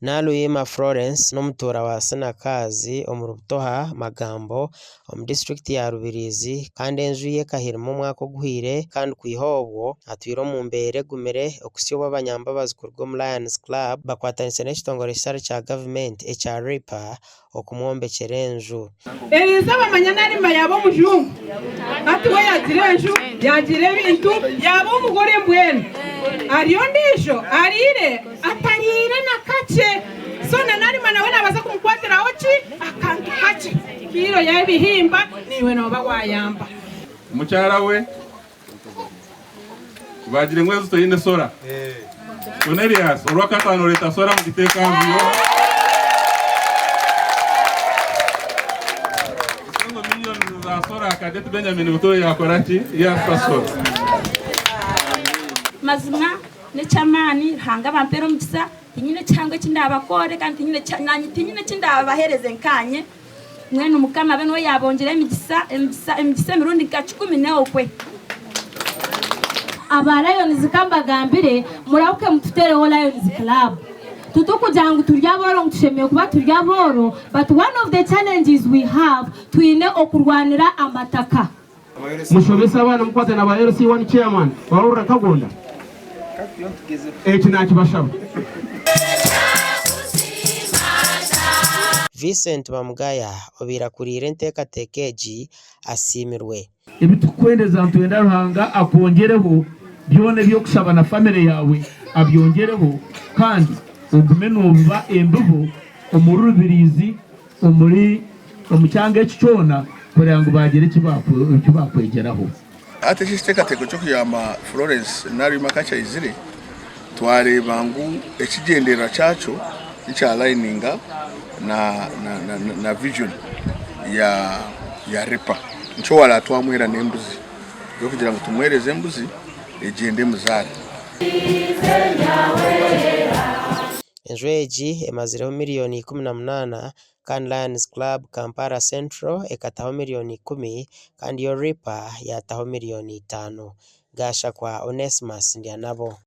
Naluyima Florence n'umutura wa Senakazi omurutoha magambo district ya Rubirizi kandi enju ye kahirimo mwaka guhire kandi kwihobwo atwiro mu mbere gumere okusyo b'abanyambabazi kurwo Lions Club bakwatanise n'ekitongore kitari kya government ekya RIPA okumwombekera enju Eliza bamanya narima yabo mujungu ati we yagira enju yagira ebintu yabo umugore mbwene ariyo ndisho arire atarire na kache so narima nawe nabaza kumukwatira ochi akantu kache kiro yabihimba niwe noba wayamba mucyara we bagire ngwezo toyine sora Cornelius urwakatano leta sora mu gitekanziyo milioni za sora Kadete Benjamin Butoye yakora ki yasasora mazima ne chamani hanga bampero mutisa tinyine cyangwa kindabakore kandi tinyine kindabahereze nkanye mwene umukama beno yabongera emigisa mirundi gacukumi neokwe aba Lions kambagambire murabuke mututereho Lions Club tutukujanga turyaboro ngutushemiye kuba turyaboro but one of the challenges we have twine okurwanira amataka mushobesa abana mukwate na ba LC1 chairman barura kagonda nakibashaba Vincent Bamugaya obira kurire ntekatekeji asimirwe ibitukwendeza ntwenda ruhanga akongereho byone byo kusaba na family yawe abyongereho kandi ugume nuba embuho omurubirizi omuri omucyanga ekicona kugira ngo bagere kibakwegeraho ate kiteekateko cyo kuyamba Florence narima kacha izire twareba ngu ekigendera cyacho icya lininga na vision ya RIPA ncho wala twamwera nembuzi yo kugira ngo tumwereze embuzi egende muzara enju egi emazireho miliyoni 18 kandi Lions Club Kampala Central ekataho miliyoni 10 kandi yo RIPA yataho miliyoni 5 gasha kwa Onesimus Ndianabo.